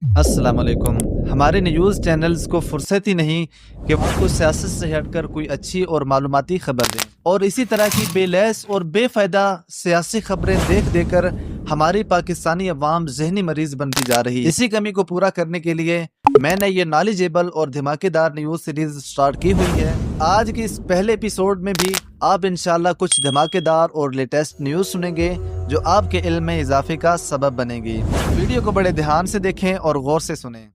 अस्सलाम वालेकुम। हमारे न्यूज़ चैनल्स को फुर्सत ही नहीं कि वो आपको सियासत से हटकर कोई अच्छी और मालूमाती खबर दें, और इसी तरह की बेलैस और बेफ़ायदा सियासी खबरें देख देकर हमारी पाकिस्तानी अवाम जहनी मरीज बनती जा रही है। इसी कमी को पूरा करने के लिए मैंने ये नॉलेजेबल और धमाकेदार न्यूज़ सीरीज स्टार्ट की हुई है। आज के इस पहले एपिसोड में भी आप इंशाल्लाह कुछ धमाकेदार और लेटेस्ट न्यूज़ सुनेंगे जो आपके इल्म में इजाफे का सबब बनेगी। वीडियो को बड़े ध्यान से देखें और गौर से सुनें।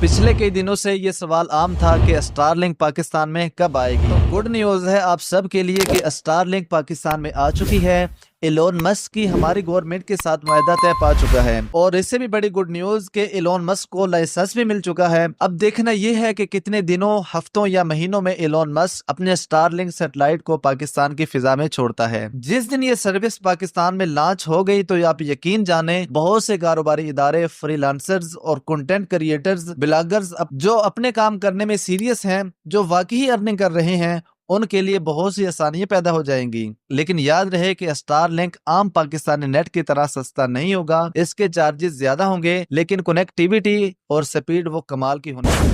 पिछले कई दिनों से ये सवाल आम था कि स्टारलिंक पाकिस्तान में कब आएगी। तो गुड न्यूज़ है आप सब के लिए कि स्टारलिंक पाकिस्तान में आ चुकी है। एलोन मस्क की हमारी गवर्नमेंट के साथ मुआहदा तय पा चुका है, और इससे भी बड़ी गुड न्यूज़ कि एलोन मस्क को लाइसेंस भी मिल चुका है। अब देखना यह है कि कितने दिनों, हफ्तों या महीनों में एलोन मस्क अपने स्टारलिंक सैटेलाइट को पाकिस्तान की फिजा में छोड़ता है। जिस दिन ये सर्विस पाकिस्तान में लॉन्च हो गई तो आप यकीन जाने बहुत से कारोबारी इदारे, फ्रीलांसर्स और कंटेंट क्रिएटर्स, ब्लॉगर्स जो अपने काम करने में सीरियस हैं, जो वाकई अर्निंग कर रहे हैं, उनके लिए बहुत सी आसानियां पैदा हो जाएंगी। लेकिन याद रहे कि स्टारलिंक आम पाकिस्तानी नेट की तरह सस्ता नहीं होगा। इसके चार्जेस ज्यादा होंगे, लेकिन कनेक्टिविटी और स्पीड वो कमाल की होनी है।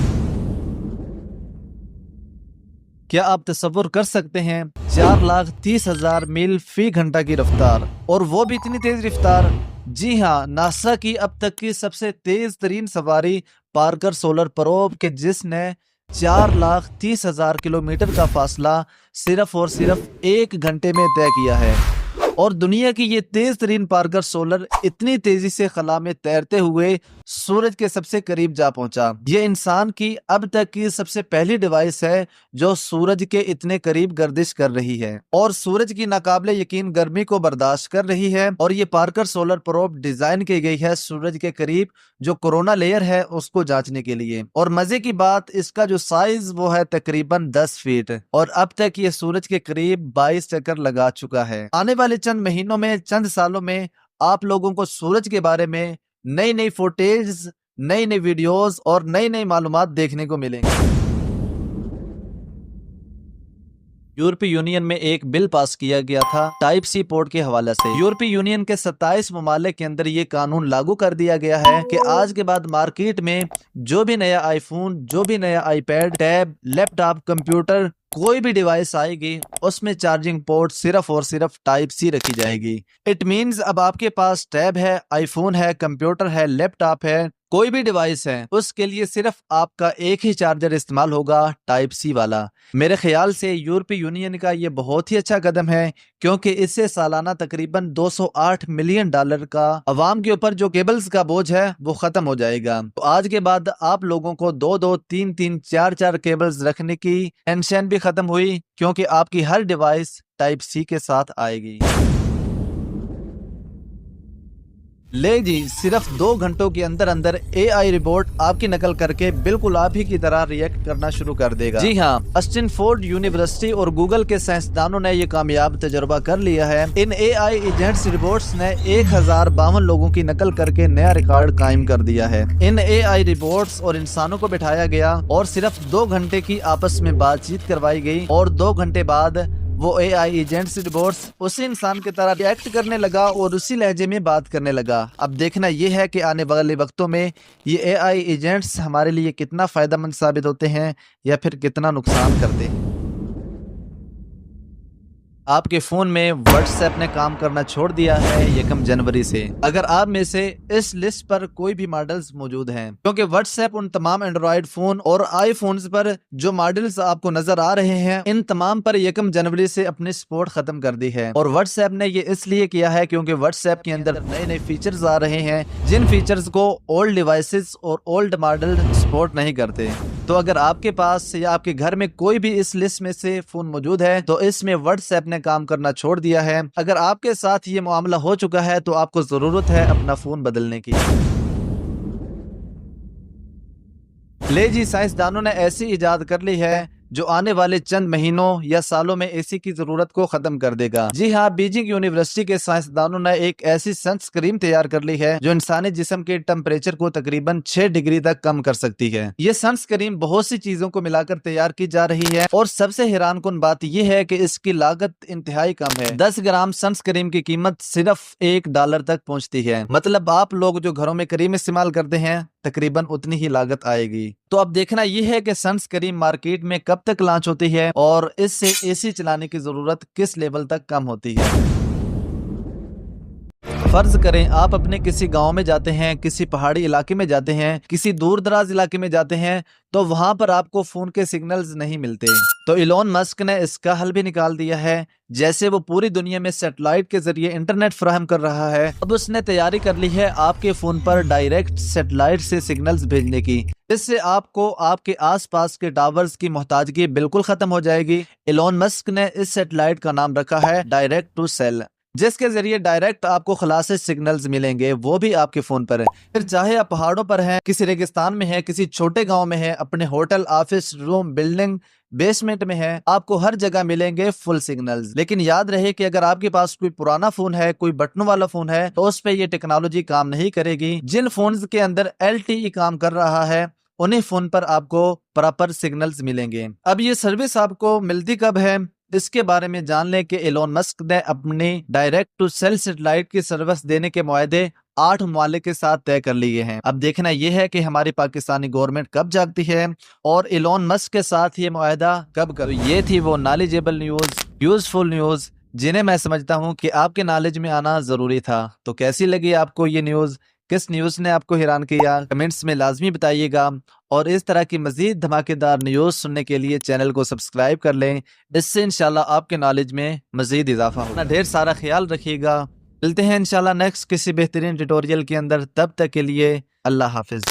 क्या आप तसव्वुर कर सकते हैं 4,30,000 मील फी घंटा की रफ्तार, और वो भी इतनी तेज रफ्तार? जी हाँ, नासा की अब तक की सबसे तेज तरीन सवारी पार्कर सोलर प्रोब के जिसने 4,30,000 किलोमीटर का फासला सिर्फ और सिर्फ 1 घंटे में तय किया है। और दुनिया की ये तेज तरीन पार्कर सोलर इतनी तेजी से खला में तैरते हुए सूरज के सबसे करीब जा पहुंचा। ये इंसान की अब तक की सबसे पहली डिवाइस है जो सूरज के इतने करीब गर्दिश कर रही है और सूरज की नाकाबिले यकीन गर्मी को बर्दाश्त कर रही है। और ये पार्कर सोलर प्रोब डिजाइन की गई है सूरज के करीब जो कोरोना लेयर है उसको जांचने के लिए। और मजे की बात, इसका जो साइज वो है तकरीबन 10 फीट, और अब तक ये सूरज के करीब 22 चक्कर लगा चुका है। आने वाले चंद महीनों में, चंद सालों में आप लोगों को सूरज के बारे में नई नई फुटेज, नई नई वीडियोस और नई नई मालूमात देखने को मिलेंगे। यूरोपीय यूनियन में एक बिल पास किया गया था टाइप सी पोर्ट के हवाले से। यूरोपीय यूनियन के 27 ममालिक के अंदर ये कानून लागू कर दिया गया है कि आज के बाद मार्केट में जो भी नया आईफोन, जो भी नया आईपैड, टैब, लैपटॉप, कंप्यूटर, कोई भी डिवाइस आएगी उसमें चार्जिंग पोर्ट सिर्फ और सिर्फ टाइप सी रखी जाएगी। इट मींस अब आपके पास टैब है, आईफोन है, कंप्यूटर है, लैपटॉप है, कोई भी डिवाइस है, उसके लिए सिर्फ आपका एक ही चार्जर इस्तेमाल होगा, टाइप सी वाला। मेरे ख्याल से यूरोपीय यूनियन का ये बहुत ही अच्छा कदम है, क्योंकि इससे सालाना तकरीबन $208 मिलियन का अवाम के ऊपर जो केबल्स का बोझ है वो खत्म हो जाएगा। तो आज के बाद आप लोगों को 2-2, 3-3, 4-4 केबल्स रखने की टेंशन भी खत्म हुई, क्योंकि आपकी हर डिवाइस टाइप सी के साथ आएगी। ले जी, सिर्फ 2 घंटों के अंदर अंदर AI रिपोर्ट आपकी नकल करके बिल्कुल आप ही की तरह रिएक्ट करना शुरू कर देगा। जी हाँ, स्टैनफोर्ड यूनिवर्सिटी और गूगल के साइंसदानों ने ये कामयाब तजुर्बा कर लिया है। इन AI एजेंट्स रिपोर्ट्स ने 1052 लोगों की नकल करके नया रिकॉर्ड कायम कर दिया है। इन AI रिपोर्ट्स और इंसानों को बिठाया गया और सिर्फ 2 घंटे की आपस में बातचीत करवाई गई, और 2 घंटे बाद वो AI एजेंट्स रिपोर्ट्स उसी इंसान की तरह रिएक्ट करने लगा और उसी लहजे में बात करने लगा। अब देखना यह है कि आने वाले वक्तों में ये AI एजेंट्स हमारे लिए कितना फायदेमंद साबित होते हैं या फिर कितना नुकसान करते हैं। आपके फोन में व्हाट्सएप ने काम करना छोड़ दिया है 1 जनवरी से। अगर आप में से इस लिस्ट पर कोई भी मॉडल्स मौजूद हैं, क्योंकि व्हाट्सएप उन तमाम एंड्रॉइड फोन और आईफोन्स पर जो मॉडल्स आपको नजर आ रहे हैं, इन तमाम पर 1 जनवरी से अपनी सपोर्ट खत्म कर दी है। और व्हाट्सएप ने ये इसलिए किया है क्योंकि व्हाट्सएप के अंदर नए नए फीचर्स आ रहे हैं जिन फीचर्स को ओल्ड डिवाइसेस और ओल्ड मॉडल सपोर्ट नहीं करते। तो अगर आपके पास या आपके घर में कोई भी इस लिस्ट में से फोन मौजूद है तो इसमें व्हाट्सएप ने काम करना छोड़ दिया है। अगर आपके साथ ये मामला हो चुका है तो आपको जरूरत है अपना फोन बदलने की। ले जी, साइंसदानों ने ऐसी इजाद कर ली है जो आने वाले चंद महीनों या सालों में एसी की जरूरत को खत्म कर देगा। जी हाँ, बीजिंग यूनिवर्सिटी के साइंसदानों ने एक ऐसी सनस्क्रीन तैयार कर ली है जो इंसानी जिस्म के टेम्परेचर को तकरीबन 6 डिग्री तक कम कर सकती है। ये सनस्क्रीन बहुत सी चीजों को मिलाकर तैयार की जा रही है और सबसे हैरानकुन बात यह है कि इसकी लागत इंतहाई कम है। 10 ग्राम सनस्क्रीन की कीमत सिर्फ $1 तक पहुंचती है। मतलब आप लोग जो घरों में क्रीम इस्तेमाल करते हैं तकरीबन उतनी ही लागत आएगी। तो अब देखना यह है कि सनस्क्रीन मार्केट में कब तक लॉन्च होती है और इससे एसी चलाने की जरूरत किस लेवल तक कम होती है। फर्ज करें आप अपने किसी गांव में जाते हैं, किसी पहाड़ी इलाके में जाते हैं, किसी दूर दराज इलाके में जाते हैं, तो वहां पर आपको फोन के सिग्नल्स नहीं मिलते। तो इलॉन मस्क ने इसका हल भी निकाल दिया है। जैसे वो पूरी दुनिया में सैटेलाइट के जरिए इंटरनेट फराहम कर रहा है, अब उसने तैयारी कर ली है आपके फोन पर डायरेक्ट सैटेलाइट से सिग्नल्स भेजने की। इससे आपको आपके आसपास के टावर्स की मोहताजगी बिल्कुल खत्म हो जाएगी। इलॉन मस्क ने इस सैटेलाइट का नाम रखा है डायरेक्ट टू सेल, जिसके जरिए डायरेक्ट आपको खलासी सिग्नल्स मिलेंगे, वो भी आपके फोन पर है। फिर चाहे आप पहाड़ों पर हैं, किसी रेगिस्तान में है, किसी छोटे गांव में है, अपने hotel, office, room, building, basement में है, आपको हर जगह मिलेंगे फुल सिग्नल्स। लेकिन याद रहे कि अगर आपके पास कोई पुराना फोन है, कोई बटनों वाला फोन है, तो उस पे ये टेक्नोलॉजी काम नहीं करेगी। जिन फोन्स के अंदर LTE काम कर रहा है उन्हीं फोन पर आपको प्रॉपर सिग्नल्स मिलेंगे। अब ये सर्विस आपको मिलती कब है, इसके बारे में जान लें कि एलोन मस्क ने अपनी डायरेक्ट टू सेल सैटेलाइट की सर्विस देने के मुआहदे 8 ममालिक के साथ तय कर लिए हैं। अब देखना यह है कि हमारी पाकिस्तानी गवर्नमेंट कब जागती है और एलोन मस्क के साथ ये मुआहदा कब कर। ये थी वो नॉलेजेबल न्यूज, यूजफुल न्यूज जिन्हें मैं समझता हूँ कि आपके नॉलेज में आना जरूरी था। तो कैसी लगी आपको ये न्यूज, किस न्यूज ने आपको हैरान किया, कमेंट्स में लाजमी बताइएगा। और इस तरह की मजीद धमाकेदार न्यूज सुनने के लिए चैनल को सब्सक्राइब कर लें, इससे इंशाल्लाह आपके नॉलेज में मजीद इजाफा होगा। ढेर सारा ख्याल रखिएगा। मिलते हैं इंशाल्लाह नेक्स्ट किसी बेहतरीन ट्यूटोरियल के अंदर। तब तक के लिए अल्लाह हाफिज।